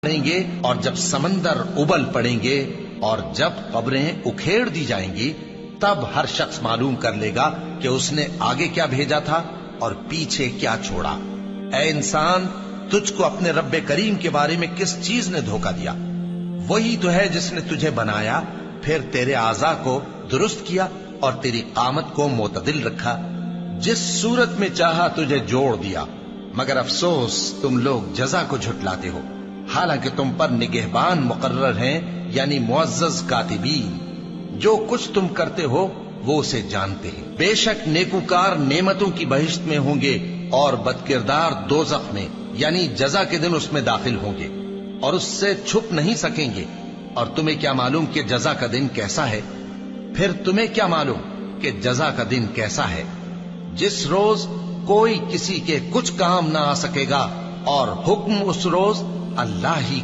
پڑیں گے اور جب سمندر ابل پڑیں گے اور جب قبریں اکھیڑ دی جائیں گی تب ہر شخص معلوم کر لے گا کہ اس نے آگے کیا بھیجا تھا اور پیچھے کیا چھوڑا۔ اے انسان، تجھ کو اپنے رب کریم کے بارے میں کس چیز نے دھوکہ دیا؟ وہی تو ہے جس نے تجھے بنایا، پھر تیرے اعضاء کو درست کیا اور تیری قامت کو معتدل رکھا، جس صورت میں چاہا تجھے جوڑ دیا، مگر افسوس تم لوگ جزا کو جھٹلاتے ہو، حالانکہ تم پر نگہبان مقرر ہیں، یعنی معزز کاتبین۔ جو کچھ تم کرتے ہو وہ اسے جانتے ہیں۔ بے شک نیکوکار نعمتوں کی بہشت میں ہوں گے اور بدکردار دوزخ میں، یعنی جزا کے دن اس میں داخل ہوں گے اور اس سے چھپ نہیں سکیں گے۔ اور تمہیں کیا معلوم کہ جزا کا دن کیسا ہے؟ پھر تمہیں کیا معلوم کہ جزا کا دن کیسا ہے؟ جس روز کوئی کسی کے کچھ کام نہ آ سکے گا اور حکم اس روز اللہ ہی